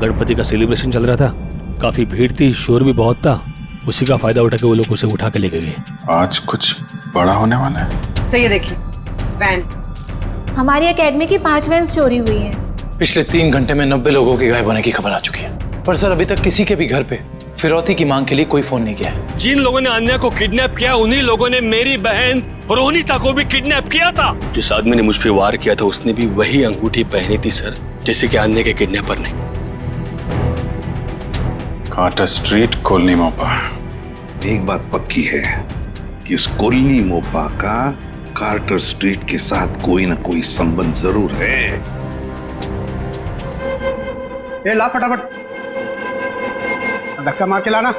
गणपति का सेलिब्रेशन चल रहा था, काफी भीड़ थी, शोर भी बहुत था। उसी का फायदा उठा के वो लोग उसे उठा के लेके गए। आज कुछ बड़ा होने वाला है। सही है, देखिए वैन। हमारी एकेडमी की 5 वैन्स चोरी हुई है। पिछले 3 घंटे में 90 लोगों के गायब होने की खबर आ चुकी है, पर सर अभी तक किसी के भी घर पे फिरौती की मांग के लिए कोई फोन नहीं किया है। जिन लोगों ने अन्या को किडनैप किया, उन्हीं लोगों ने मेरी बहन रोनिता को भी किडनैप किया था। जिस आदमी ने मुझ पे वार किया था, उसने भी वही अंगूठी पहनी थी सर, जैसे कि अन्य के किडनैपर ने। कार्टर स्ट्रीट, कॉलोनी मोपा। एक बात पक्की है कि इस कॉलोनी मोपा का कार्टर स्ट्रीट के साथ कोई ना कोई संबंध जरूर है। ए ला फटाफट, धक्का मार के लाना।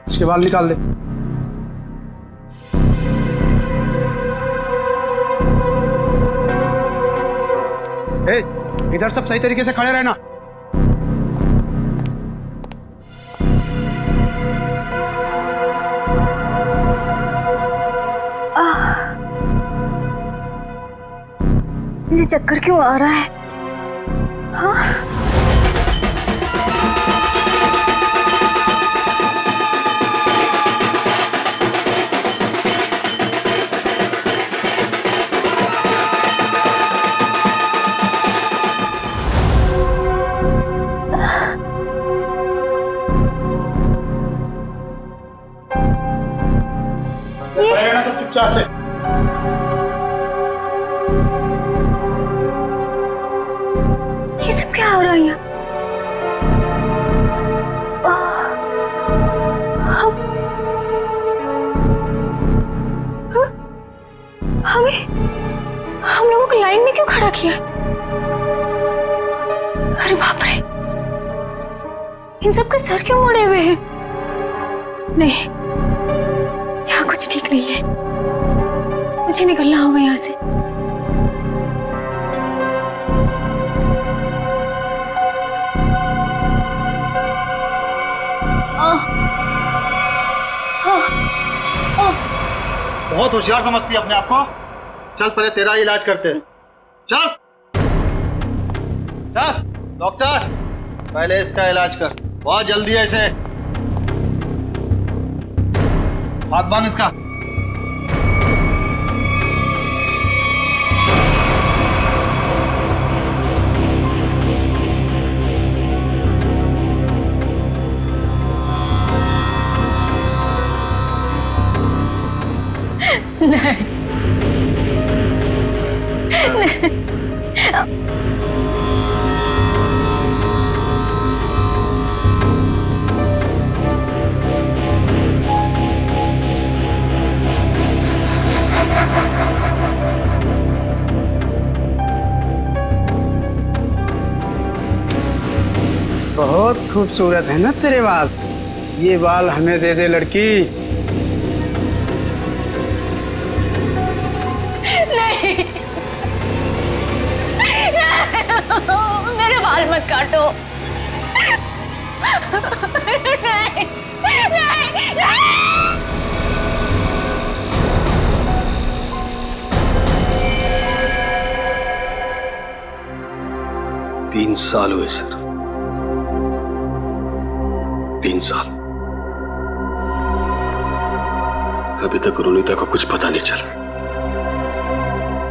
इसके बाल निकाल दे। ए, इधर सब सही तरीके से खड़े रहना। मुझे चक्कर क्यों आ रहा है? हाँ? रहना सब चुपचाप से। ये सब क्या हो रहा है यहाँ? हम लोगों को लाइन में क्यों खड़ा किया? अरे बाप रे, इन सब के सर क्यों मुड़े हुए हैं? नहीं, यहाँ कुछ ठीक नहीं है। मुझे निकलना होगा यहाँ से। बहुत होशियार समझती है अपने आप को। चल पहले तेरा इलाज करते हैं। चल चल डॉक्टर, पहले इसका इलाज कर। बहुत जल्दी है इसे। हाथ बांध इसका। नहीं, बहुत खूबसूरत है ना तेरे बाल। ये बाल हमें दे दे लड़की। नहीं, मेरे बाल मत काटो। नहीं, नहीं, नहीं। 3 साल हुए सर, 3 साल। अभी तक रोनिता को कुछ पता नहीं चला।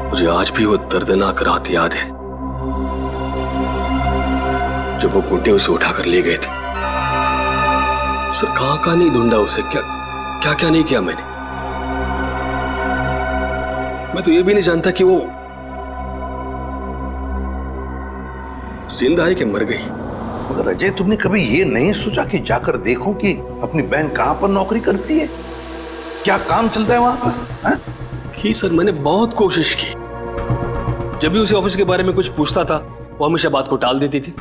मुझे आज भी वो दर्दनाक रात याद है जब वो गुंडे उसे उठाकर ले गए थे। सर कहां कहां नहीं ढूंढा उसे, क्या क्या क्या नहीं किया मैंने। मैं तो ये भी नहीं जानता कि वो जिंदा है कि मर गई। मगर अजय, तुमने कभी ये नहीं सोचा कि जाकर देखो कि अपनी बहन कहां पर नौकरी करती है, क्या काम चलता है वहां पर? हा? की सर, मैंने बहुत कोशिश की। जब भी उसे ऑफिस के बारे में कुछ पूछता था, वो हमेशा बात को टाल देती थी।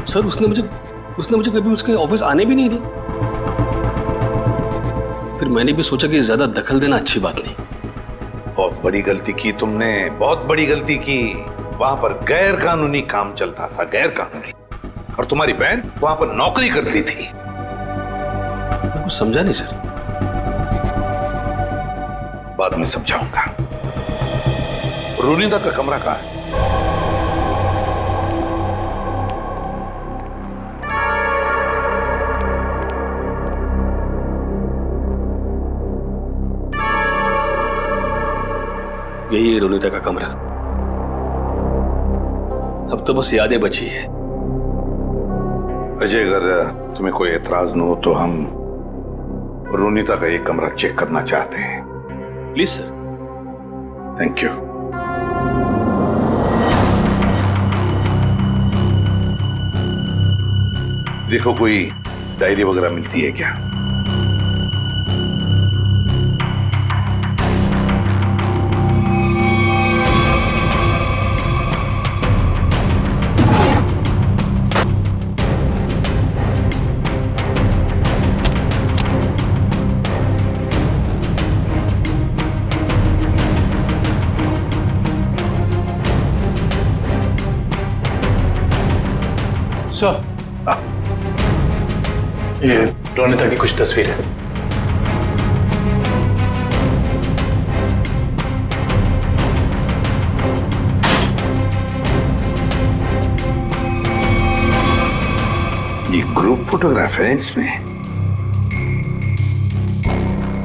सर उसने मुझे कभी उसके ऑफिस आने भी नहीं दी। फिर मैंने भी सोचा कि ज्यादा दखल देना अच्छी बात नहीं। बहुत बड़ी गलती की तुमने, बहुत बड़ी गलती की। वहां पर गैर कानूनी काम चलता था, गैर कानूनी, और तुम्हारी बहन वहां पर नौकरी करती थी। मैं कुछ समझा नहीं सर। बाद में समझाऊंगा। रोनिता का कमरा कहाँ है? यही है रोनिता का कमरा। अब तो बस यादें बची है। अजय, अगर तुम्हें कोई एतराज न हो तो हम रोनिता का ये कमरा चेक करना चाहते हैं। Please sir. Thank you. देखो, कोई डायरी वगैरह मिलती है क्या? सर, ये रोनिता की कुछ तस्वीर है। ये ग्रुप फोटोग्राफ है इसमें।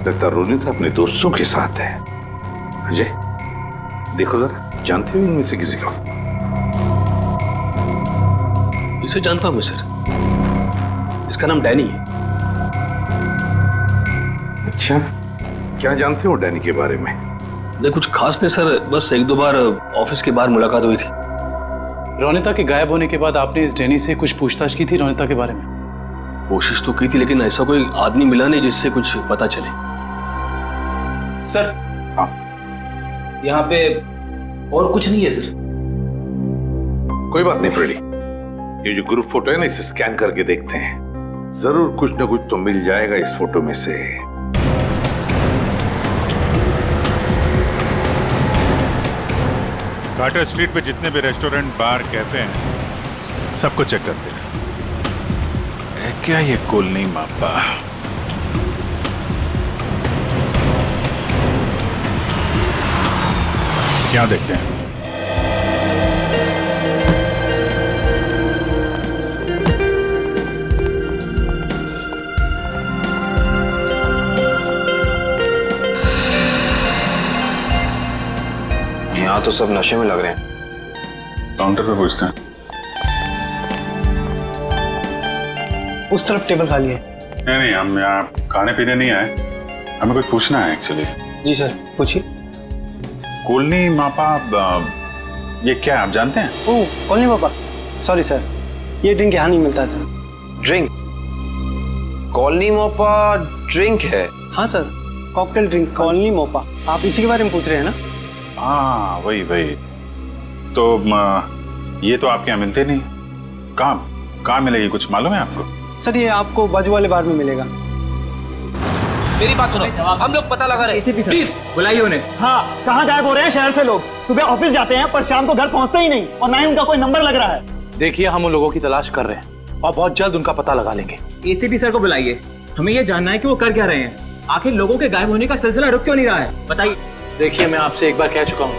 लगता रोनिता अपने दोस्तों के साथ है। अजय, देखो जरा, जानते हो इनमें से किसी को? इसे जानता हूं मैं सर, इसका नाम डैनी है। अच्छा, क्या जानते हो डैनी के बारे में? नहीं, कुछ खास नहीं सर, बस एक दो बार ऑफिस के बाहर मुलाकात हुई थी। रोनिता के गायब होने के बाद आपने इस डैनी से कुछ पूछताछ की थी रोनिता के बारे में? कोशिश तो की थी, लेकिन ऐसा कोई आदमी मिला नहीं जिससे कुछ पता चले। सर, हाँ, यहाँ पे और कुछ नहीं है सर। कोई बात नहीं फ्रेडी, ये जो ग्रुप फोटो है ना, इसे स्कैन करके देखते हैं। जरूर कुछ ना कुछ तो मिल जाएगा इस फोटो में से। कार्टर स्ट्रीट पे जितने भी रेस्टोरेंट, बार, कैफे हैं, सबको चेक करते हैं। क्या ये कोलनी मापा? क्या देखते हैं? यहाँ तो सब नशे में लग रहे हैं। काउंटर पे पूछते हैं। उस तरफ टेबल खाली है। नहीं, हम यहाँ खाने पीने नहीं आए, हमें कुछ पूछना है एक्चुअली। जी सर, पूछिए। कोलनी मापा, ये क्या है, आप जानते हैं? ओह, कॉलोनी पापा, सॉरी सर, ये ड्रिंक यहाँ नहीं मिलता sir. Drink? Colony Mopa drink है? हाँ sir, cocktail drink colony Mopa. आप इसी के बारे में पूछ रहे हैं ना? हाँ, वही। तो ये तो आपके यहाँ मिलते नहीं। कहाँ मिलेगी, कुछ मालूम है आपको? सर, ये आपको बाजू वाले बार में मिलेगा। मेरी बात सुनो, हम लोग पता लगा रहे हैं। प्लीज बुलाइए उन्हें। हाँ, कहाँ गायब हो रहे हैं शहर से लोग? सुबह ऑफिस जाते हैं पर शाम को घर पहुँचते ही नहीं, और ना ही उनका कोई नंबर लग रहा है। देखिए, हम उन लोगों की तलाश कर रहे हैं और बहुत जल्द उनका पता लगा लेंगे। एसीपी सर को बुलाइए, हमें ये जानना है कि वो कर क्या रहे हैं। आखिर लोगों के गायब होने का सिलसिला रुक क्यों नहीं रहा है, बताइए। देखिए, मैं आपसे एक बार कह चुका हूँ।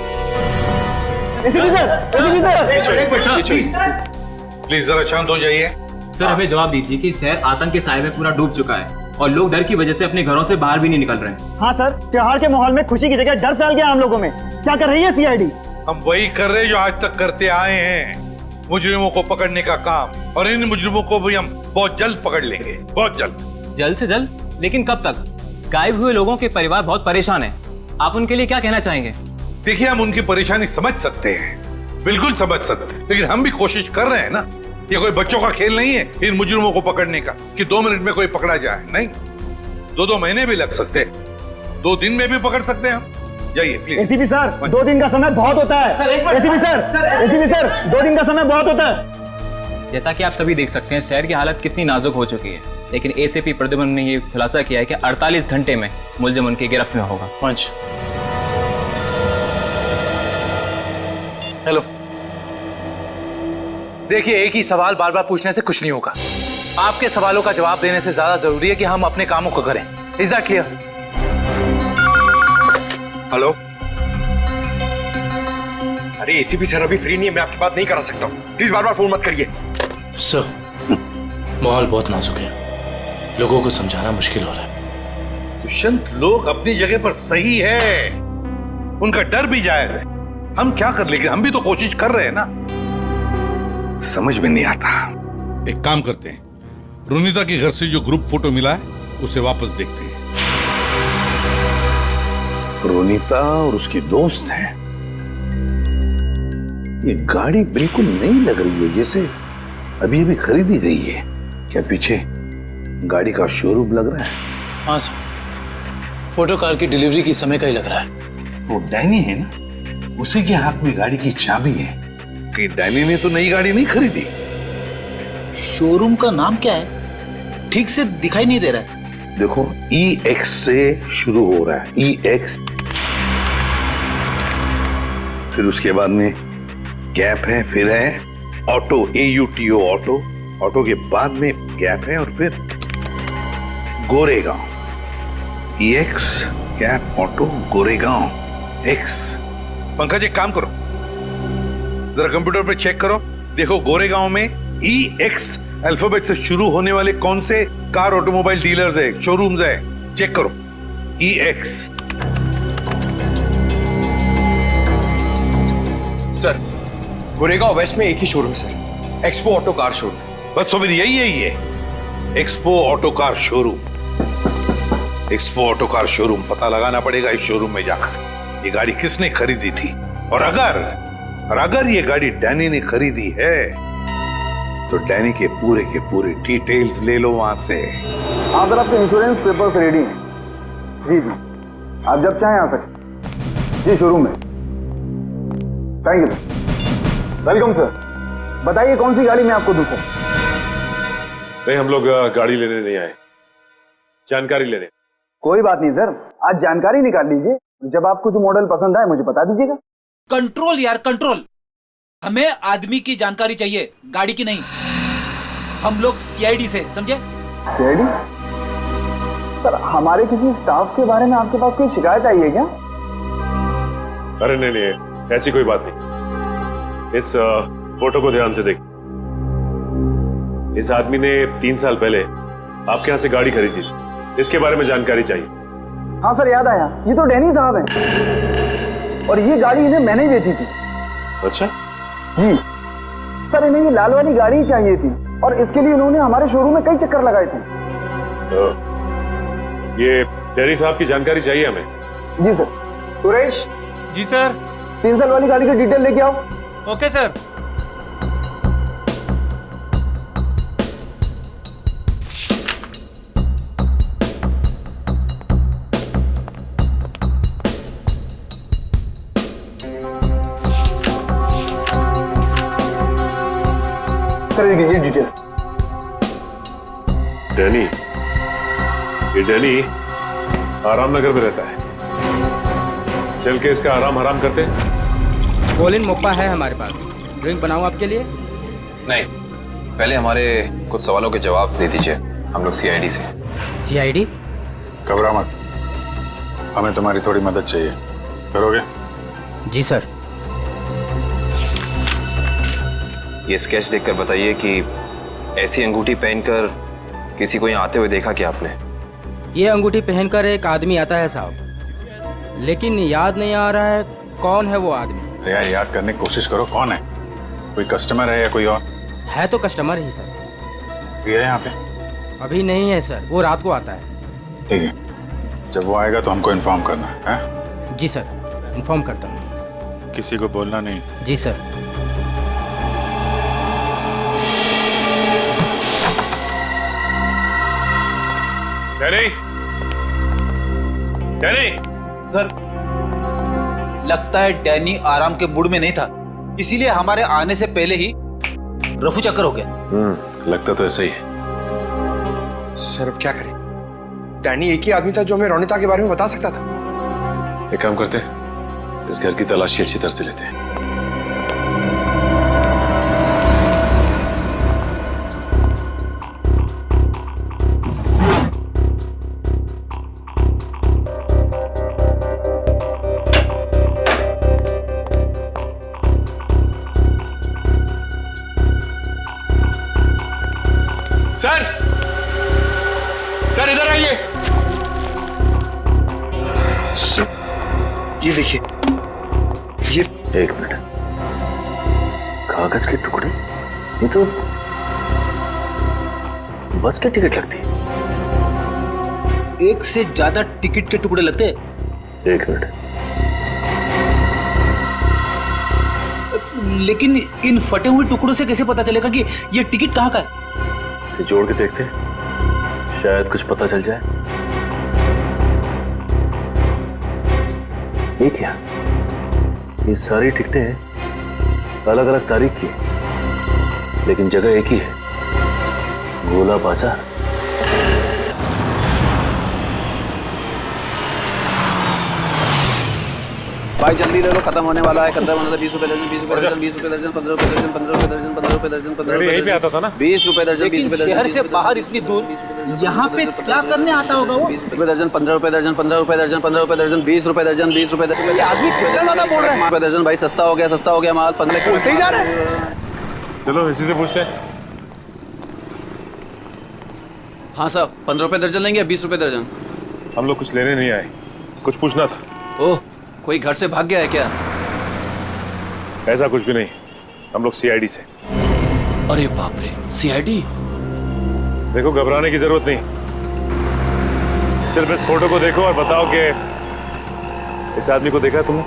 प्लीज जरा शांत हो जाइए। सर, हमें जवाब दीजिए कि शहर आतंक के साए में पूरा डूब चुका है और लोग डर की वजह से अपने घरों से बाहर भी नहीं निकल रहे हैं। हाँ सर, त्योहार के माहौल में खुशी की जगह डर फैल गया हम लोगों में। क्या कर रही है सीआईडी? हम वही कर रहे हैं जो आज तक करते आए हैं, मुजरिमों को पकड़ने का काम। और इन मुजरिमों को भी हम बहुत जल्द पकड़ लेंगे, बहुत जल्द। जल्द से जल्द? लेकिन कब तक? गायब हुए लोगों के परिवार बहुत परेशान हैं। आप उनके लिए क्या कहना चाहेंगे? देखिए, हम उनकी परेशानी समझ सकते हैं, बिल्कुल समझ सकते हैं, लेकिन हम भी कोशिश कर रहे हैं ना। ये कोई बच्चों का खेल नहीं है इन मुजरिमों को पकड़ने का कि 2 मिनट में कोई पकड़ा जाए। नहीं, 2 महीने भी लग सकते हैं, 2 दिन में भी पकड़ सकते हैं हम। जाइए प्लीज। एसीपी सर, 2 दिन का समय बहुत होता है। एसीपी सर, 2 दिन का समय बहुत होता है। जैसा कि आप सभी देख सकते हैं, शहर की हालत कितनी नाजुक हो चुकी है, लेकिन एसीपी प्रद्युम्न ने ये खुलासा किया है कि 48 घंटे में मुलजिम उनकी गिरफ्त में होगा। पंच, हेलो। देखिए, एक ही सवाल बार बार पूछने से कुछ नहीं होगा। आपके सवालों का जवाब देने से ज्यादा जरूरी है कि हम अपने कामों को करें। Is that clear? हेलो। अरे एसीपी सर अभी फ्री नहीं है, मैं आपकी बात नहीं करा सकता हूँ। प्लीज बार बार फोन मत करिए। सर, माहौल बहुत नाजुक है, लोगों को समझाना मुश्किल हो रहा है। दुष्यंत, लोग अपनी जगह पर सही है, उनका डर भी जायज है। हम क्या कर लेंगे, हम भी तो कोशिश कर रहे हैं ना। समझ में नहीं आता। एक काम करते हैं, रुनीता के घर से जो ग्रुप फोटो मिला है उसे वापस देखते हैं। रुनीता और उसकी दोस्त हैं। ये गाड़ी बिल्कुल नई लग रही है, जैसे अभी अभी खरीदी गई है। क्या पीछे गाड़ी का शोरूम लग रहा है? हाँ सर, फोटो कार की डिलीवरी की समय का ही लग रहा है। वो डैनी है ना, उसी के हाथ में गाड़ी की चाबी है। कि डैनी ने तो नई गाड़ी नहीं खरीदी। शोरूम का नाम क्या है? ठीक से दिखाई नहीं दे रहा है। देखो, EX से शुरू हो रहा है, EX। फिर उसके बाद में गैप है, फिर है ऑटो, AUTO ऑटो। ऑटो के बाद में गैप है और फिर Goregaon. EX gap auto Goregaon X। Pankaj एक काम करो, जरा कंप्यूटर पे चेक करो, देखो गोरेगांव में EX अल्फाबेट से शुरू होने वाले कौन से कार ऑटोमोबाइल डीलर्स है, शोरूम्स है, चेक करो। EX। सर, गोरेगांव वेस्ट में एक ही showroom sir, expo auto car showroom. बस तो फिर यही है, ये expo auto car showroom. Expo auto car showroom पता लगाना पड़ेगा इस शोरूम में जाकर, ये गाड़ी किसने खरीदी थी। और अगर ये गाड़ी डैनी ने खरीदी है तो डैनी के पूरे डिटेल्स ले लो वहां से। हाँ सर, आपके इंश्योरेंस पेपर्स रेडी हैं। जी जी, आप जब चाहें आ सकते जी शोरूम में। Thank you sir. Welcome sir. बताइए कौन सी गाड़ी मैं आपको दूं सर? नहीं, हम लोग गाड़ी लेने नहीं आए, जानकारी लेने। कोई बात नहीं सर, आज जानकारी निकाल लीजिए। जब आपको जो मॉडल पसंद आए मुझे बता दीजिएगा। कंट्रोल यार, कंट्रोल। हमें आदमी की जानकारी चाहिए, गाड़ी की नहीं। हम लोग CID से, समझे? CID? सर, हमारे किसी स्टाफ के बारे में आपके पास कोई शिकायत आई है क्या? अरे नहीं, ऐसी कोई बात नहीं। इस फोटो को ध्यान से देखिए। इस आदमी ने 3 साल पहले आपके यहाँ से गाड़ी खरीदी थी, इसके बारे में जानकारी चाहिए। हाँ सर, याद आया, ये तो डैनी साहब हैं और ये गाड़ी इन्हें मैंने ही बेची थी। अच्छा जी सर, इन्हें ये लाल वाली गाड़ी ही चाहिए थी और इसके लिए उन्होंने हमारे शोरूम में कई चक्कर लगाए थे। तो ये डैनी साहब की जानकारी चाहिए हमें। जी सर। सुरेश। जी सर। 3 साल वाली गाड़ी की डिटेल लेके आओ। Okay sir. सर ये डिटेल्स। डैनी, ये डैनी आराम नगर में रहता है। चल के इसका आराम हराम करते हैं। कोलिन मोप्पा है हमारे पास, ड्रिंक बनाऊं आपके लिए? नहीं, पहले हमारे कुछ सवालों के जवाब दे दीजिए। हम लोग CID से। CID? घबरा मत, हमें तुम्हारी थोड़ी मदद चाहिए, करोगे? जी सर। ये स्केच देखकर बताइए कि ऐसी अंगूठी पहनकर किसी को यहाँ आते हुए देखा क्या आपने? ये अंगूठी पहनकर एक आदमी आता है साहब, लेकिन याद नहीं आ रहा है कौन है वो आदमी। यार याद करने की कोशिश करो, कौन है? कोई कस्टमर है या कोई और? है तो कस्टमर ही सर। ये है यहाँ पे? अभी नहीं है सर, वो रात को आता है। ठीक है, जब वो आएगा तो हमको इन्फॉर्म करना है। जी सर, इन्फॉर्म करता हूँ। किसी को बोलना नहीं। जी सर। Danny, Danny. सर, लगता है डैनी आराम के मूड में नहीं था, इसीलिए हमारे आने से पहले ही रफू चक्कर हो गया। लगता तो ऐसा ही है। सर अब क्या करें? डैनी एक ही आदमी था जो हमें रोनिता के बारे में बता सकता था। एक काम करते हैं, इस घर की तलाशी अच्छी तरह से लेते हैं। सर, सर इधर आइए। ये देखिए, एक मिनट, कागज के टुकड़े? ये तो बस की टिकट लगती है। एक से ज्यादा टिकट के टुकड़े लगते। एक मिनट, लेकिन इन फटे हुए टुकड़ों से कैसे पता चलेगा कि ये टिकट कहाँ का है? इसे जोड़ के देखते, शायद कुछ पता चल जाए। ये क्या? ये सारी टिकटें अलग अलग तारीख की, लेकिन जगह एक ही है, गोला बाजार। भाई जल्दी ले लो, खत्म होने वाला है। 15 20 रुपए दर्जन, 20 रुपए दर्जन, 20 रुपए दर्जन, 15 रुपए दर्जन, 15 रुपए दर्जन, 15 रुपए दर्जन, 15 रुपए दर्जन, आता था ना 20 रुपए दर्जन, 20 रुपए दर्जन। शहर से बाहर इतनी दूर यहाँ पे क्या करने आता होगा वो? 20 रुपए दर्जन, 15 रुपए दर्जन, 15 रुपए दर्जन, 15 रुपए दर्जन, 20 रुपए दर्जन, 20 रुपए दर्जन। ये आदमी कितना ज्यादा बोल रहा है। रुपए दर्जन भाई, सस्ता हो गया माल। 15 बोलते ही जा रहा है। चलो इसी से पूछते हैं। हाँ साहब, 15 रुपए दर्जन लेंगे या 20 रुपए दर्जन? हम लोग कुछ लेने नहीं आए, कुछ पूछना था। ओह, कोई घर से भाग गया है क्या? ऐसा कुछ भी नहीं, हम लोग सीआईडी से। अरे बाप रे, सीआईडी? देखो घबराने की जरूरत नहीं, सिर्फ इस फोटो को देखो और बताओ कि इस आदमी को देखा है तुमने?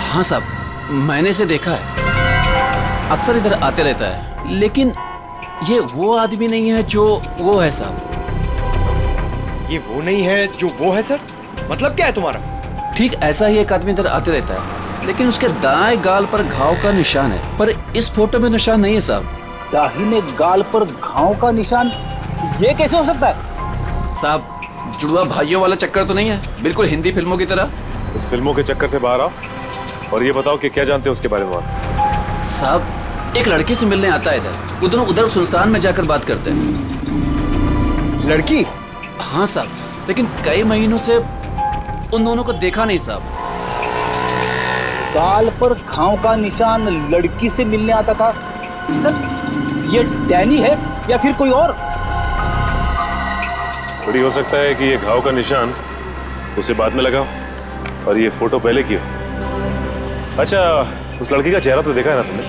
हाँ साहब, मैंने इसे देखा है, अक्सर इधर आते रहता है, लेकिन ये वो आदमी नहीं है जो वो है साहब। ये वो नहीं है जो वो है सर? मतलब क्या है तुम्हारा? ठीक ऐसा ही एक आदमी इधर आते रहता है, लेकिन उसके दाएं गाल पर घाव का निशान है, पर इस फोटो में निशान नहीं है साहब। दाहिने गाल पर घाव का निशान? ये कैसे हो सकता है साहब? जुड़वा भाइयों वाला चक्कर तो नहीं है? बिल्कुल हिंदी फिल्मों की तरह। इस फिल्मों के चक्कर से बाहर आओ और ये बताओ कि क्या जानते हो उसके बारे में आप? साहब, एक लड़की से मिलने आता है इधर, वो दोनों उधर सुनसान में जाकर बात करते हैं। लड़की? हाँ साहब, लेकिन कई महीनों से उन दोनों को देखा नहीं साहब। गाल पर घाव का निशान, लड़की से मिलने आता था सर। ये डैनी है या फिर कोई और? थोड़ी हो सकता है कि ये घाव का निशान उसे बाद में लगा और ये फोटो पहले की हो। अच्छा, उस लड़की का चेहरा तो देखा है ना तुमने?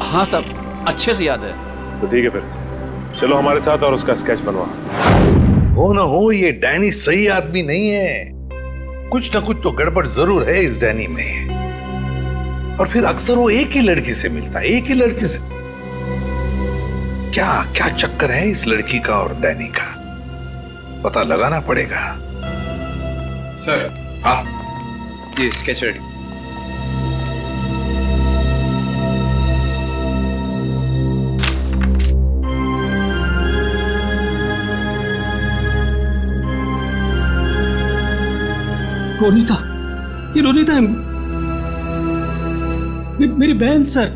हाँ साहब, अच्छे से याद है। तो ठीक है, फिर चलो हमारे साथ और उसका स्केच बनवा। हो ना हो, ये डैनी सही आदमी नहीं है। कुछ ना कुछ तो गड़बड़ जरूर है इस डैनी में। और फिर अक्सर वो एक ही लड़की से मिलता है, एक ही लड़की से। क्या क्या चक्कर है इस लड़की का और डैनी का? पता लगाना पड़ेगा। सर, हाँ, ये स्केच रेडी। रोनीता, ये रोनीता है, मेरी बहन सर।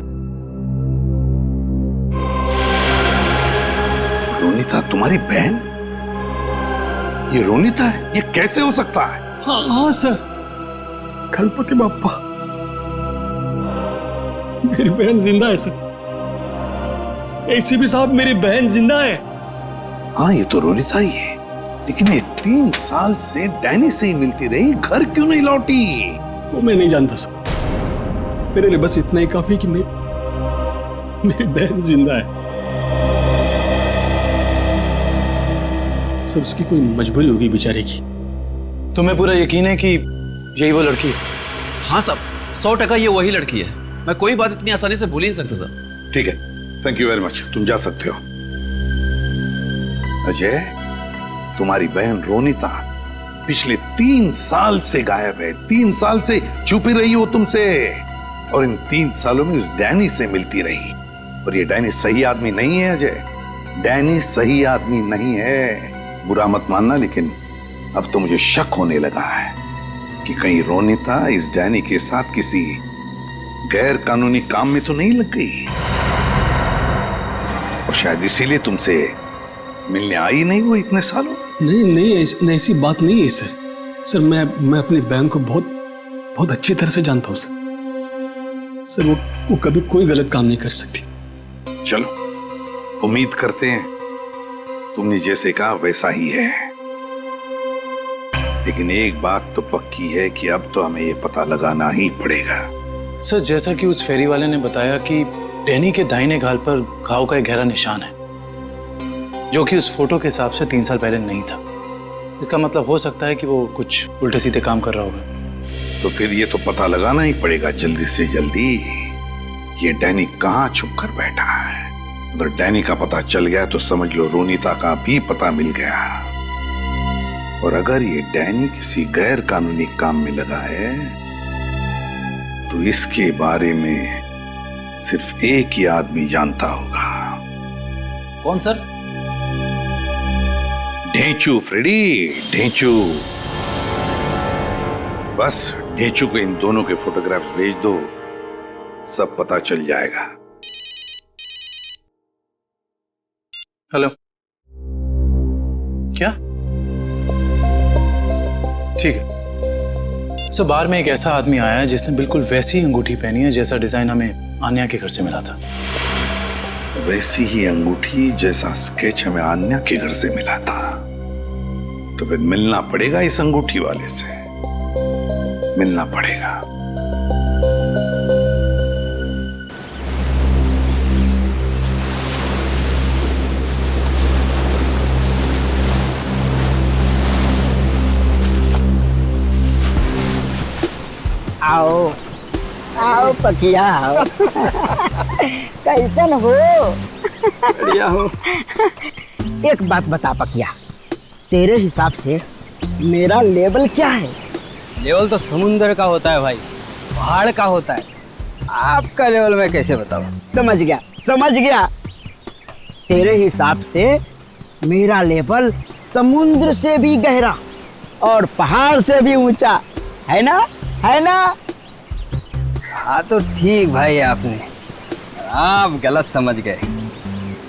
रोनीता तुम्हारी बहन? ये रोनीता है? ये कैसे हो सकता है? हाँ सर, गणपति बाप्पा, मेरी बहन जिंदा है सर। एसीपी साहब, मेरी बहन जिंदा है। हाँ, ये तो रोनीता ही है, लेकिन ये 3 साल से डैनी से ही मिलती रही, घर क्यों नहीं लौटी? वो मैं नहीं जानता सर, मेरे लिए बस इतना ही काफी कि मेरी बहन जिंदा है सर। उसकी कोई मजबूरी होगी बेचारे की। तुम्हें पूरा यकीन है कि यही वो लड़की है? हाँ साहब, 100% ये वही लड़की है। मैं कोई बात इतनी आसानी से भूल ही नहीं सकता सर। ठीक है, थैंक यू वेरी मच, तुम जा सकते हो। अजय, तुम्हारी बहन रोनीता पिछले 3 साल से गायब है। 3 साल से छुपी रही हो तुमसे, और इन 3 सालों में उस डैनी से मिलती रही। और ये डैनी सही आदमी नहीं है अजय, डैनी सही आदमी नहीं है। बुरा मत मानना, लेकिन अब तो मुझे शक होने लगा है कि कहीं रोनीता इस डैनी के साथ किसी गैर कानूनी काम में तो नहीं लग गई, और शायद इसीलिए तुमसे मिलने आई नहीं वो इतने सालों। नहीं, ऐसी बात नहीं है सर। मैं अपनी बहन को बहुत अच्छी तरह से जानता हूँ सर। वो कभी कोई गलत काम नहीं कर सकती। चलो, उम्मीद करते हैं तुमने जैसे कहा वैसा ही है। लेकिन एक बात तो पक्की है कि अब तो हमें ये पता लगाना ही पड़ेगा। सर, जैसा कि उस फेरी वाले ने बताया कि डैनी के दाहिने गाल पर घाव का एक गहरा निशान है, जो कि उस फोटो के हिसाब से 3 साल पहले नहीं था। इसका मतलब हो सकता है कि वो कुछ उल्टे सीधे काम कर रहा होगा। तो फिर ये तो पता लगाना ही पड़ेगा जल्दी से जल्दी, ये डैनी कहाँ छुप कर बैठा है। अगर डैनी का पता चल गया तो समझ लो रोनीता का भी पता मिल गया। और अगर ये डैनी किसी गैर कानूनी काम में लगा है तो इसके बारे में सिर्फ एक ही आदमी जानता होगा। कौन सर? ढेंचू फ्रेडी, ढेंचू। बस ढेंचू को इन दोनों के फोटोग्राफ्स भेज दो, सब पता चल जाएगा। हेलो, क्या? ठीक है सर, बार में एक ऐसा आदमी आया है जिसने बिल्कुल वैसी ही अंगूठी पहनी है जैसा डिजाइन हमें आन्या के घर से मिला था। वैसी ही अंगूठी जैसा स्केच हमें आन्या के घर से मिला था। तो फिर मिलना पड़ेगा इस अंगूठी वाले से, मिलना पड़ेगा। आओ आओ पकिया आओ। कैसन हो? बढ़िया हो। एक बात बता पकिया, तेरे हिसाब से मेरा लेवल क्या है? लेवल तो समुंदर का होता है भाई, पहाड़ का होता है। आपका लेवल मैं कैसे बताऊं? समझ गया समझ गया। तेरे हिसाब से मेरा लेवल समुद्र से भी गहरा और पहाड़ से भी ऊंचा है ना, है ना? हाँ तो ठीक भाई, आपने आप गलत समझ गए।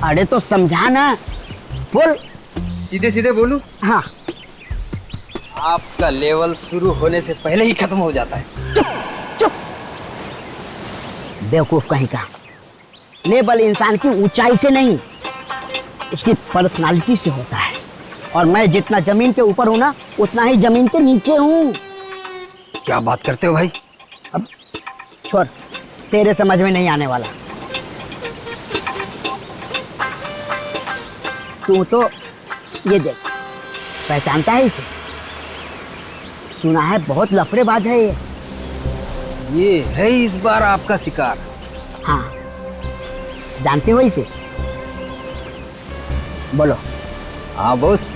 अरे तो समझा ना, बोल। सीधे सीधे बोलूं? हाँ। आपका लेवल शुरू होने से पहले ही खत्म हो जाता है। चुप चुप, बेवकूफ कहीं का। लेवल इंसान की ऊंचाई से नहीं, उसकी पर्सनालिटी से होता है। और मैं जितना जमीन के ऊपर हूं ना, उतना ही जमीन के नीचे हूं। क्या बात करते हो भाई? अब छोड़, तेरे समझ में नहीं आने वाला। तू तो ये देख, पहचानता है इसे? सुना है बहुत लफड़ेबाज है ये है इस बार आपका शिकार। हाँ, जानते हो इसे? बोलो। हाँ बॉस,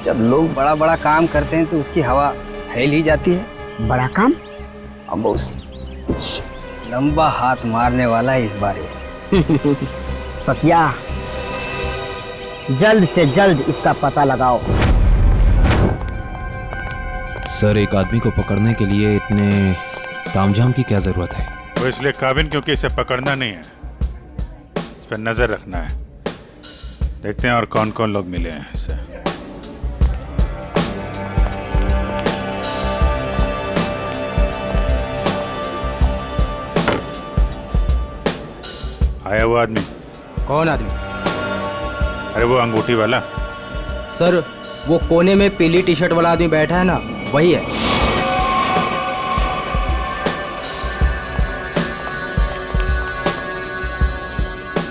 जब लोग बड़ा बड़ा काम करते हैं तो उसकी हवा फैल ही जाती है। बड़ा काम? हाँ बॉस, कुछ लंबा हाथ मारने वाला है इस बार ये। पकिया, जल्द से जल्द इसका पता लगाओ। सर, एक आदमी को पकड़ने के लिए इतने तामझाम की क्या जरूरत है? वो इसलिए काबिन क्योंकि इसे पकड़ना नहीं है, इस पर नजर रखना है। देखते हैं और कौन कौन लोग मिले हैं इसे। आया वो आदमी? कौन आदमी? अरे वो अंगूठी वाला। सर, वो कोने में पीली टी शर्ट वाला आदमी बैठा है ना, वही है।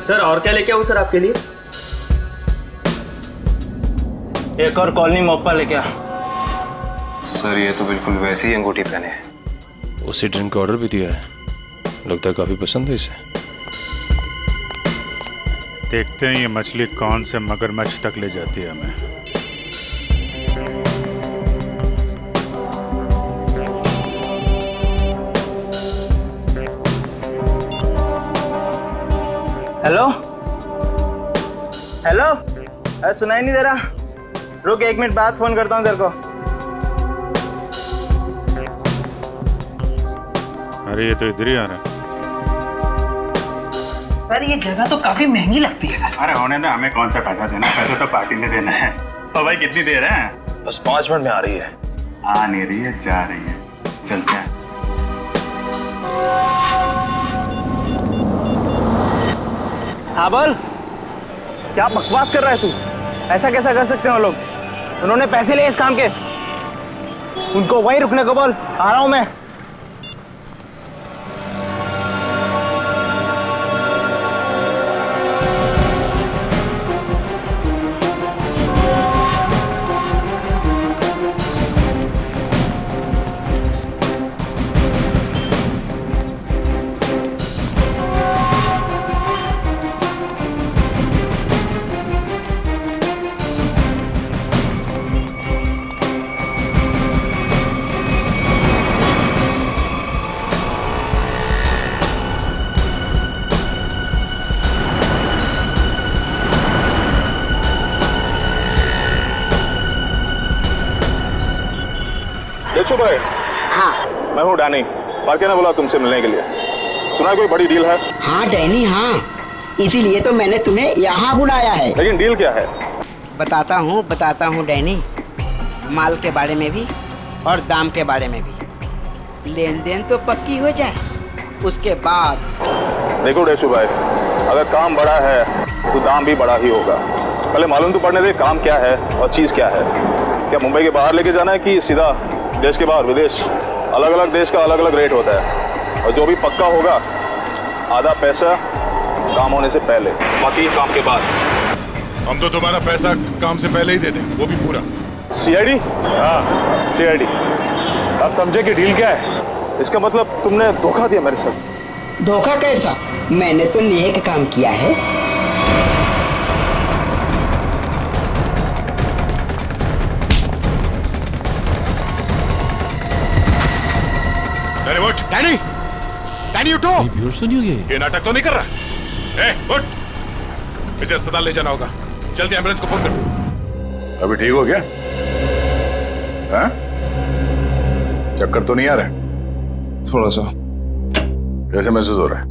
सर, और क्या लेके आऊं सर आपके लिए? एक और कॉलोनी मोप्पा लेके आ। सर, ये तो बिल्कुल वैसी ही अंगूठी पहने है। उसी ड्रिंक का ऑर्डर भी दिया है, लगता है काफी पसंद है इसे। देखते हैं ये मछली कौन से मगरमच्छ तक ले जाती है हमें। हेलो हेलो, अरे सुनाई नहीं दे रहा। रुक, 1 मिनट बाद फोन करता हूँ तेरे को। अरे ये तो इधर ही आ रहा है। सर, ये जगह तो काफी महंगी लगती है सर। अरे होने दे, हमें कौन सा पैसा देना है, पैसा तो पार्टी ने देना है। तो भाई कितनी देर है? बस 5 मिनट में आ रही है। आ नहीं रही है, जा रही है। चलते हैं। हाँ बोल, क्या बकवास कर रहा है तू? ऐसा कैसा कर सकते हैं वो लोग? उन्होंने पैसे लिए इस काम के। उनको वहीं रुकने को बोल, आ रहा हूं मैं। देखो भाई, हाँ मैं हूँ डैनी। पार्के ने बोला तुमसे मिलने के लिए। सुना है कोई बड़ी डील है? हाँ डैनी हाँ, इसीलिए तो मैंने तुम्हें यहाँ बुलाया है। लेकिन डील क्या है? बताता हूँ डैनी। माल के बारे में भी और दाम के बारे में भी। लेन देन तो पक्की हो जाए, उसके बाद। देखो डेशु भाई, अगर काम बड़ा है तो दाम भी बड़ा ही होगा। पहले मालूम तो पड़ने दे काम क्या है और चीज़ क्या है। क्या मुंबई के बाहर लेके जाना है कि सीधा देश के बाहर? विदेश अलग अलग देश का अलग अलग रेट होता है, और जो भी पक्का होगा आधा पैसा काम होने से पहले, बाकी काम के बाद। हम तो तुम्हारा पैसा काम से पहले ही दे दें, वो भी पूरा। सीआईडी? हाँ सीआईडी। आप समझे कि डील क्या है? इसका मतलब तुमने धोखा दिया मेरे साथ। धोखा कैसा? मैंने तो नेक काम किया है। डैनी, डैनी उठो। बेहोश तो नहीं हो गया? ये नाटक तो नहीं कर रहा? ए, उठ। इसे अस्पताल ले जाना होगा। जल्दी एम्बुलेंस को फोन करो। अभी ठीक हो गया? हाँ? चक्कर तो नहीं आ रहा? थोड़ा सा। कैसे महसूस हो रहा है?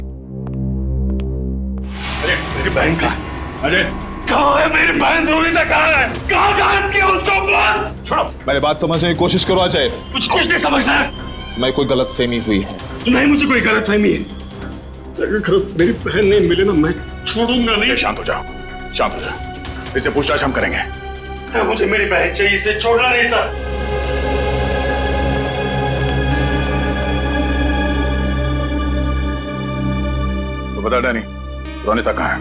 अरे मेरी बहन कहाँ है? अरे कहाँ है मेरी बहन? रोनिता कहाँ है? कहाँ गायब किया उसको? बोल। छोड़ो। मेरी बात समझने की कोशिश करो अजय। मुझे कुछ नहीं समझना है। मैं कोई गलत फहमी हुई है। नहीं, मुझे कोई गलत फहमी है। अगर मेरी बहन नहीं मिले ना, मैं छोड़ूंगा नहीं। शांत हो जाओ, शांत हो जाओ। इसे पूछताछ हम करेंगे। सर मुझे मेरी बहन चाहिए, इसे छोड़ना नहीं सर। तो बता डैनी, रोनिता कहाँ है?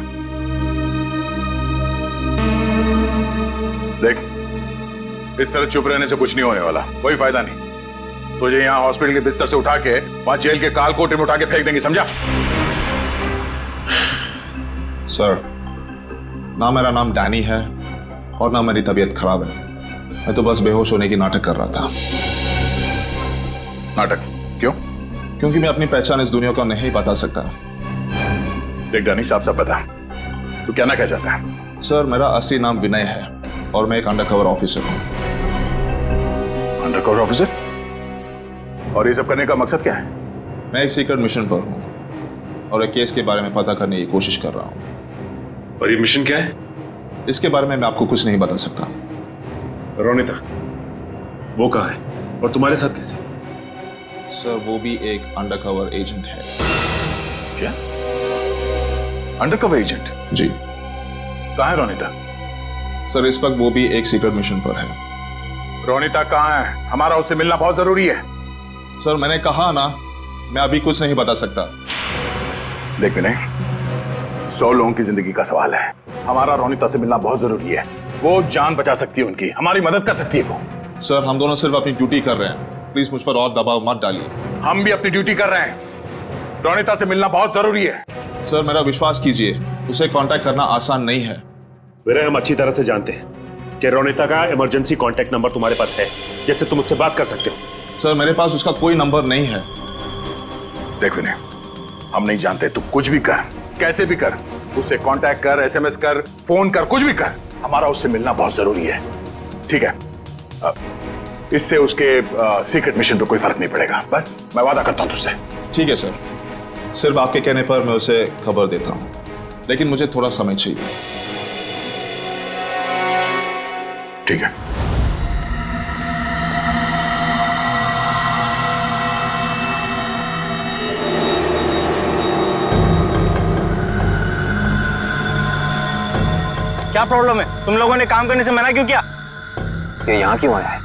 देख, इस तरह चुप रहने से कुछ नहीं होने वाला, कोई फायदा नहीं। तुझे यहाँ हॉस्पिटल के बिस्तर से उठा के वहां जेल के काल कोठरी में उठा के फेंक देंगे, समझा? सर, ना मेरा नाम डैनी है और ना मेरी तबीयत खराब है। मैं तो बस बेहोश होने की नाटक कर रहा था। नाटक? क्यों? क्योंकि मैं अपनी पहचान इस दुनिया को नहीं बता सकता। देख डैनी, साफ साफ बता, तू क्या ना कह चाहता है? सर, मेरा असली नाम विनय है और मैं एक अंडरकवर ऑफिसर हूँ। Undercover officer? और ये सब करने का मकसद क्या है? मैं एक सीक्रेट मिशन पर हूँ और एक केस के बारे में पता करने की कोशिश कर रहा हूँ। और ये मिशन क्या है? इसके बारे में मैं आपको कुछ नहीं बता सकता। रोनिता वो कहाँ है और तुम्हारे साथ कैसे? सर, वो भी एक अंडरकवर एजेंट है। क्या? Undercover agent? जी। कहाँ है रोनिता? सर, इस वक्त वो भी एक सीक्रेट मिशन पर है। रोनिता कहाँ है? हमारा उससे मिलना बहुत जरूरी है। सर, मैंने कहा ना, मैं अभी कुछ नहीं बता सकता। देख विनय, 100 लोगों की जिंदगी का सवाल है। हमारा रोनिता से मिलना बहुत जरूरी है। वो जान बचा सकती है उनकी, हमारी मदद कर सकती है वो। सर, हम दोनों सिर्फ अपनी ड्यूटी कर रहे हैं। प्लीज मुझ पर और दबाव मत डालिए। हम भी अपनी ड्यूटी कर रहे हैं। रोनिता से मिलना बहुत जरूरी है। सर, मेरा विश्वास कीजिए, उसे कांटेक्ट करना आसान नहीं है। विनय, हम अच्छी तरह से जानते हैं कि रोनिता का इमरजेंसी कांटेक्ट नंबर तुम्हारे पास है, जिससे तुम उससे बात कर सकते हो। सर, मेरे पास उसका कोई नंबर नहीं है। देख विनय, हम नहीं जानते, तू कुछ भी कर, कैसे भी कर, उससे कांटेक्ट कर, एसएमएस कर, फोन कर, कुछ भी कर, हमारा उससे मिलना बहुत जरूरी है। ठीक है? इससे उसके सीक्रेट मिशन पे कोई फर्क नहीं पड़ेगा। बस मैं वादा करता हूं तुझसे। ठीक है सर, सिर्फ आपके कहने पर मैं उसे खबर देता हूं, लेकिन मुझे थोड़ा समय चाहिए। ठीक है। क्या प्रॉब्लम है? तुम लोगों ने काम करने से मना क्यों किया? ये यहाँ क्यों आया है?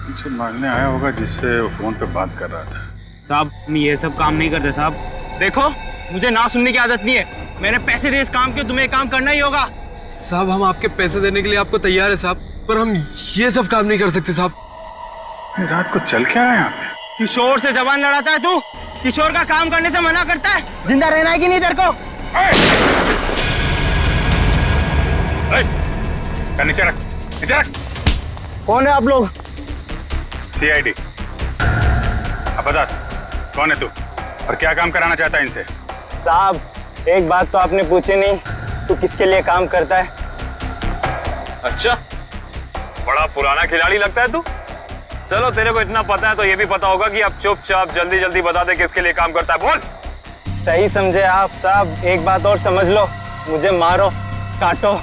मुझे मांगने आया होगा जिससे वो फोन पे बात कर रहा था। साहब हम ये सब काम नहीं करते साहब। देखो मुझे ना सुनने की आदत नहीं है। मैंने पैसे दिए इस काम के, तुम्हें काम करना ही होगा। साहब हम आपके पैसे देने के लिए आपको तैयार है साहब, पर हम ये सब काम नहीं कर सकते साहब। रात को चल क्या है यहाँ पे? किशोर से जबान लड़ाता है तू। किशोर का काम करने से मना करता है। जिंदा रहना है कि नहीं तेरे को? नीचे रख, नीचे रख। कौन है आप लोग? CID। अब बता कौन है तू और क्या काम कराना चाहता है इनसे? साहब एक बात तो आपने पूछी नहीं, तू किसके लिए काम करता है? अच्छा, बड़ा पुराना खिलाड़ी लगता है तू। चलो तेरे को इतना पता है तो ये भी पता होगा कि अब चुपचाप जल्दी जल्दी बता दे किसके लिए काम करता है। बोल। सही समझे आप साहब। एक बात और समझ लो, मुझे मारो, काटो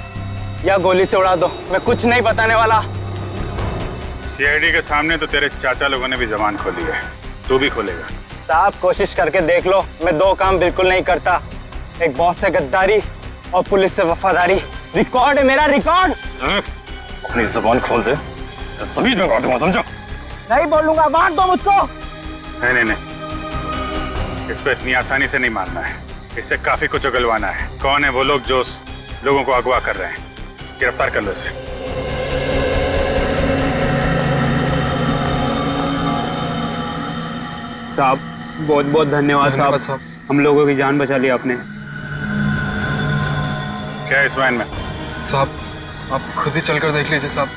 या गोली से उड़ा दो, मैं कुछ नहीं बताने वाला। CID के सामने तो तेरे चाचा लोगों ने भी जबान खोली है, तू भी खोलेगा। साहब कोशिश करके देख लो, मैं दो काम बिल्कुल नहीं करता। एक बॉस से गद्दारी और पुलिस से वफादारी। रिकॉर्ड है मेरा, रिकॉर्ड। अपनी जबान खोल दे, सभी में काट दूंगा, समझो? नहीं बोलूंगा, मार दो मुझको। नहीं, इस पे इतनी आसानी से नहीं मारना है, इससे काफी कुछ उगलवाना है। कौन है वो लोग जो लोगों को अगवा कर रहे हैं? गिरफ्तार कर लो इसे। साहब बहुत बहुत धन्यवाद साहब, हम लोगों की जान बचा ली आपने। क्या है इस वैन में? साहब आप खुद ही चलकर देख लीजिए साहब।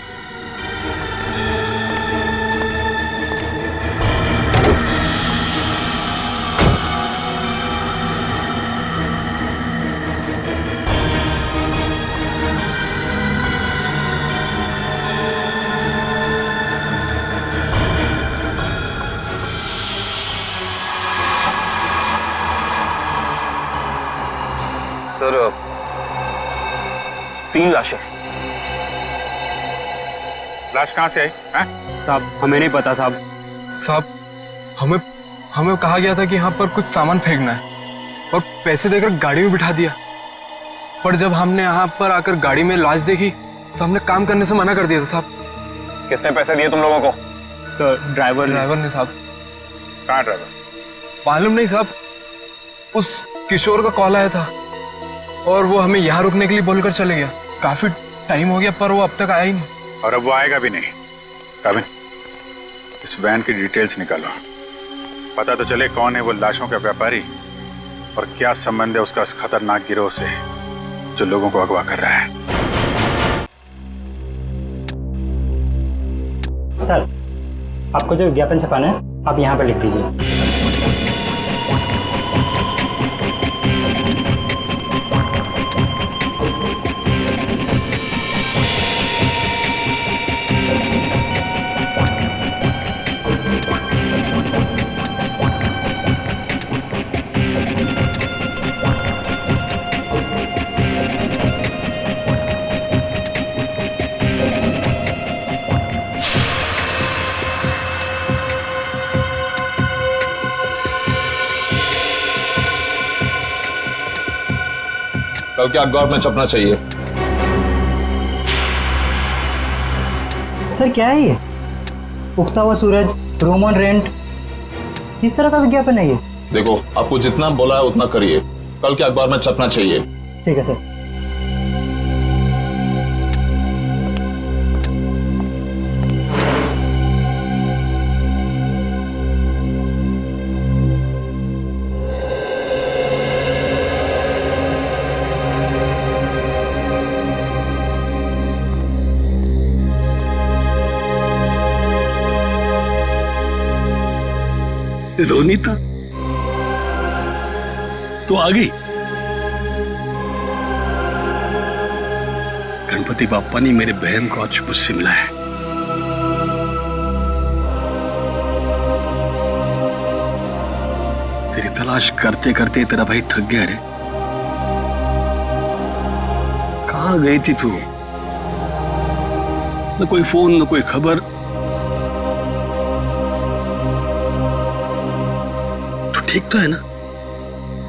सर 3 लाशें। लाश कहाँ से आई? साहब हमें नहीं पता साहब। साहब हमें कहा गया था कि यहाँ पर कुछ सामान फेंकना है और पैसे देकर गाड़ी में बिठा दिया, पर जब हमने यहाँ पर आकर गाड़ी में लाश देखी तो हमने काम करने से मना कर दिया था साहब। किसने पैसे दिए तुम लोगों को? सर ड्राइवर ने साहब। कहाँ ड्राइवर? मालूम नहीं साहब, उस किशोर का कॉल आया था और वो हमें यहाँ रुकने के लिए बोलकर चले गया। काफी टाइम हो गया पर वो अब तक आया ही नहीं। और अब वो आएगा भी नहीं। काबिन, इस वैन की डिटेल्स निकालो, पता तो चले कौन है वो लाशों का व्यापारी और क्या संबंध है उसका इस खतरनाक गिरोह से जो लोगों को अगवा कर रहा है। सर आपको जो विज्ञापन छपाना है आप यहाँ पर लिख दीजिए। कल के अखबार में छपना चाहिए। सर क्या है ये? उगता हुआ सूरज, रूम ऑन रेंट, किस तरह का विज्ञापन है ये? देखो आपको जितना बोला है उतना करिए, कल के अखबार में छपना चाहिए। ठीक है सर। रोनीता तो आ गई। गणपति बापा ने मेरे बहन को आज मुझसे मिला है। तेरी तलाश करते करते तेरा भाई थक गया रे। कहां गई थी तू? न कोई फोन न कोई खबर। ठीक तो है ना?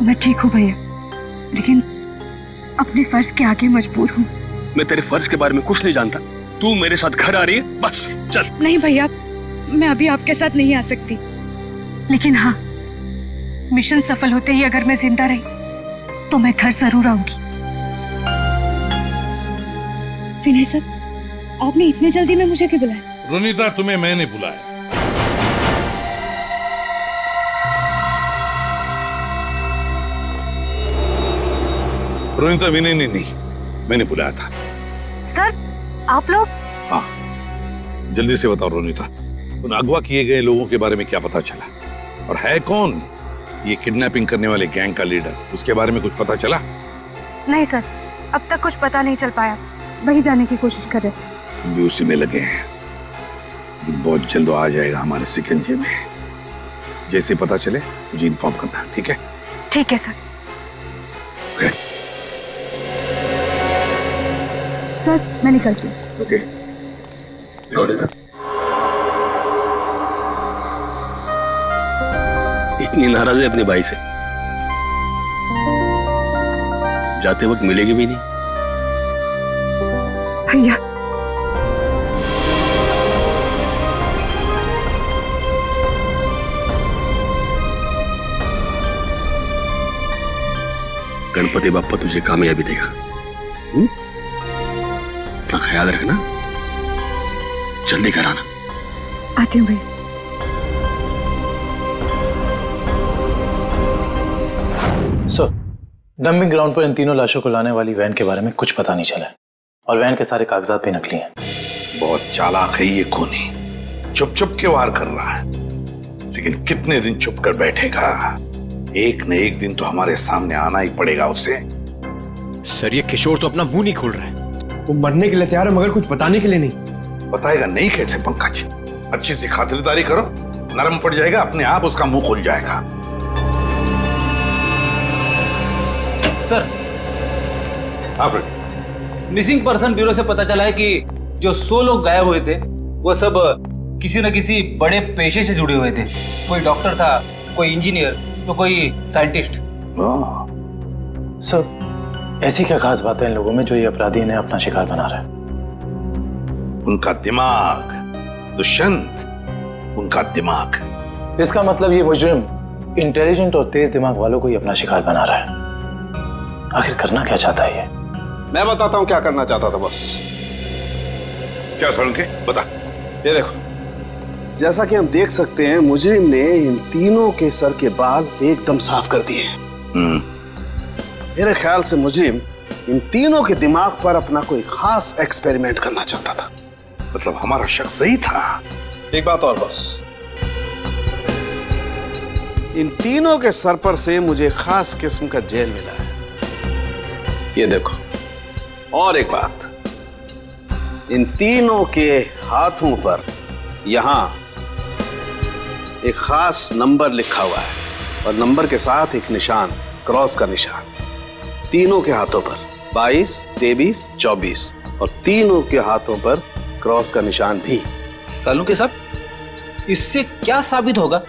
मैं ठीक हूँ भैया, लेकिन अपने फर्ज के आगे मजबूर हूँ। मैं तेरे फर्ज के बारे में कुछ नहीं जानता। तू मेरे साथ घर आ रही है, बस चल। नहीं भैया, मैं अभी आपके साथ नहीं आ सकती, लेकिन हाँ, मिशन सफल होते ही अगर मैं जिंदा रही तो मैं घर जरूर आऊंगी। विनय सर, आपने इतने जल्दी में मुझे क्यों बुलाया? रुनीता, तुम्हें मैंने बुलाया। रुनीता, विनय ने नहीं, मैंने बुलाया था। सर, आप लोग? हाँ, जल्दी से बताओ रुनीता, उन अगवा किए गए लोगों के बारे में क्या पता चला? और है कौन ये किडनैपिंग करने वाले गैंग का लीडर? उसके बारे में कुछ पता चला? नहीं सर, अब तक कुछ पता नहीं चल पाया, वही जाने की कोशिश कर रहे थे। हम भी उसी में लगे हैं। बहुत जल्द आ जाएगा हमारे शिकंजे में। जैसे पता चले मुझे इन्फॉर्म करना, ठीक है? ठीक है सर। सर, मैं निकलती हूँ। ओके। इतनी नाराज है अपने भाई से, जाते वक्त मिलेगी भी नहीं। भैया, गणपति बाप्पा तुझे कामयाबी देगा। अपना ख्याल रखना, जल्दी कराना। आती हूँ भैया। सर, डंपिंग ग्राउंड पर इन तीनों लाशों को लाने वाली वैन के बारे में कुछ पता नहीं चला है और वैन के सारे कागजात भी नकली हैं। बहुत चालाक है ये खूनी, चुप चुप के वार कर रहा है, लेकिन कितने दिन चुप कर बैठेगा? एक न एक दिन तो हमारे सामने आना ही पड़ेगा उसे। सर, ये किशोर तो अपना मुंह नहीं खोल रहा है। वो मरने के लिए तैयार है, मगर कुछ बताने के लिए नहीं। बताएगा नहीं कैसे पंकज? अच्छी सी खातिरदारी करो, नरम पड़ जाएगा, अपने आप उसका मुंह खुल जाएगा। सर, मिसिंग पर्सन ब्यूरो से पता चला है कि जो 100 लोग गायब हुए थे वो सब किसी न किसी बड़े पेशे से जुड़े हुए थे। कोई डॉक्टर था, कोई इंजीनियर, तो कोई साइंटिस्ट। सर, ऐसी क्या खास बात है इन लोगों में जो ये अपराधी इन्हें अपना शिकार बना रहा है? उनका दिमाग दुष्यंत, उनका दिमाग। इसका मतलब ये मुजरिम इंटेलिजेंट और तेज दिमाग वालों को ही अपना शिकार बना रहा है। आखिर करना क्या चाहता है ये? मैं बताता हूँ क्या करना चाहता था बस। क्या सड़के बता। ये देखो, जैसा कि हम देख सकते हैं, मुजरिम ने इन तीनों के सर के बाल एकदम साफ कर दिए। मेरे ख्याल से मुजरिम इन तीनों के दिमाग पर अपना कोई खास एक्सपेरिमेंट करना चाहता था। मतलब हमारा शक सही था। एक बात और बस, इन तीनों के सर पर से मुझे खास किस्म का जेल मिला है। ये देखो, और एक बात, इन तीनों के हाथों पर यहां एक खास नंबर लिखा हुआ है और नंबर के साथ एक निशान, क्रॉस का निशान। तीनों के हाथों पर 22, 23, 24 और तीनों के हाथों पर क्रॉस का निशान भी। सालू के साथ इससे क्या साबित होगा?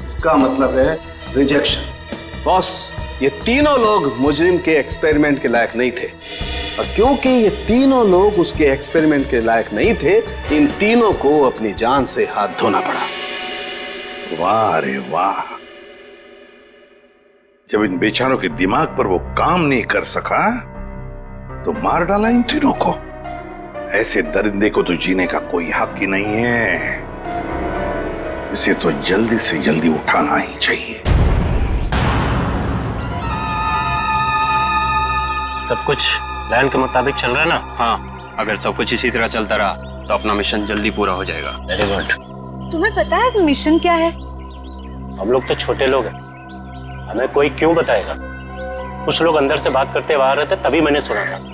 इसका मतलब है रिजेक्शन। बॉस, ये तीनों लोग मुजरिम के एक्सपेरिमेंट के लायक नहीं थे, और क्योंकि ये तीनों लोग उसके एक्सपेरिमेंट के लायक नहीं थे, इन तीनों को अपनी जान से हाथ धोना पड़ा। वाह रे वाह, जब इन बेचारों के दिमाग पर वो काम नहीं कर सका तो मार डाला इन तीनों को। ऐसे दरिंदे को तो जीने का कोई हक ही नहीं है। इसे तो जल्दी से जल्दी उठाना ही चाहिए। सब कुछ प्लान के मुताबिक चल रहा है ना? हाँ, अगर सब कुछ इसी तरह चलता रहा तो अपना मिशन जल्दी पूरा हो जाएगा। Very good. तुम्हें पता है मिशन क्या है? हम लोग तो छोटे लोग हैं, हमें कोई क्यों बताएगा? कुछ लोग अंदर से बात करते हुए आ रहे थे, तभी मैंने सुना था।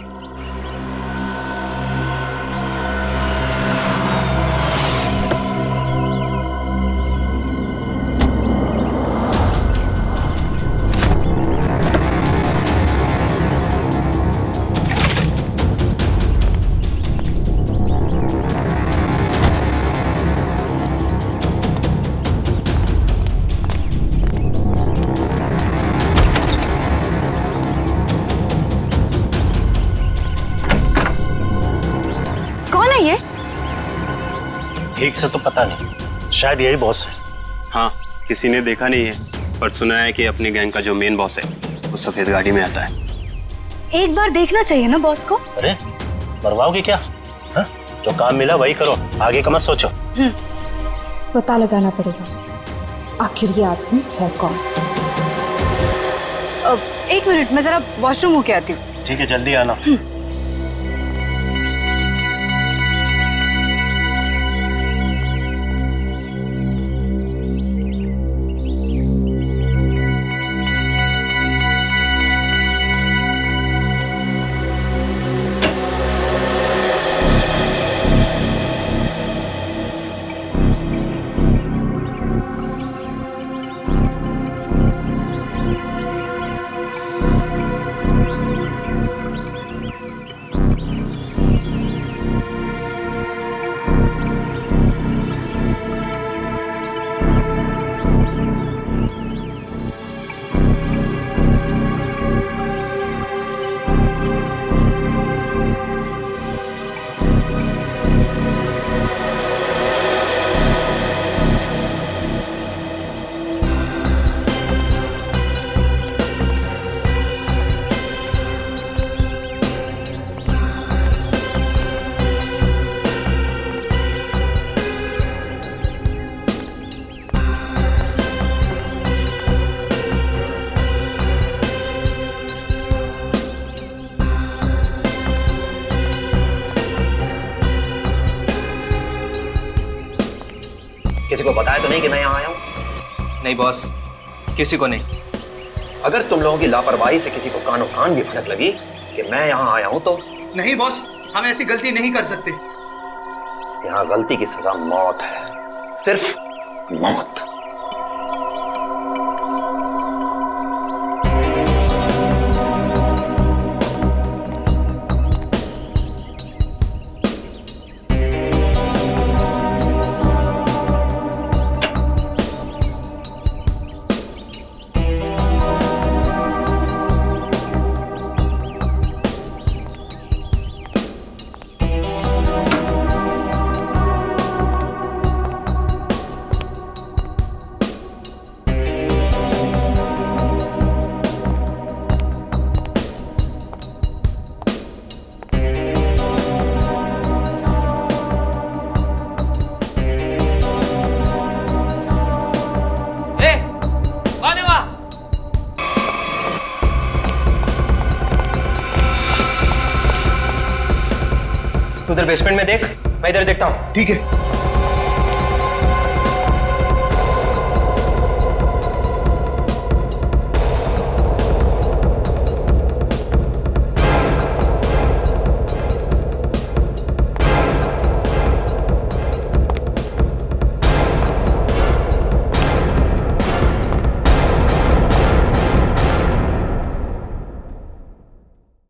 ठीक से तो पता नहीं, शायद यही बॉस है। हाँ, किसी ने देखा नहीं है, पर सुना है कि अपनी गैंग का जो मेन बॉस है वो सफेद गाड़ी में आता है। एक बार देखना चाहिए ना बॉस को। अरे मरवाओगे क्या? हाँ? जो काम मिला वही करो, आगे का मत सोचो। पता लगाना पड़ेगा आखिर ये आदमी है कौन। एक मिनट, मैं जरा वॉशरूम होके आती हूँ। ठीक है, जल्दी आना। किसी को बताया तो नहीं कि मैं यहाँ आया हूँ? नहीं बॉस, किसी को नहीं। अगर तुम लोगों की लापरवाही से किसी को कानो कान भी भनक लगी कि मैं यहाँ आया हूँ तो? नहीं बॉस, हम ऐसी गलती नहीं कर सकते। यहाँ गलती की सजा मौत है, सिर्फ मौत। उधर बेसमेंट में देख, मैं इधर देखता हूँ। ठीक है।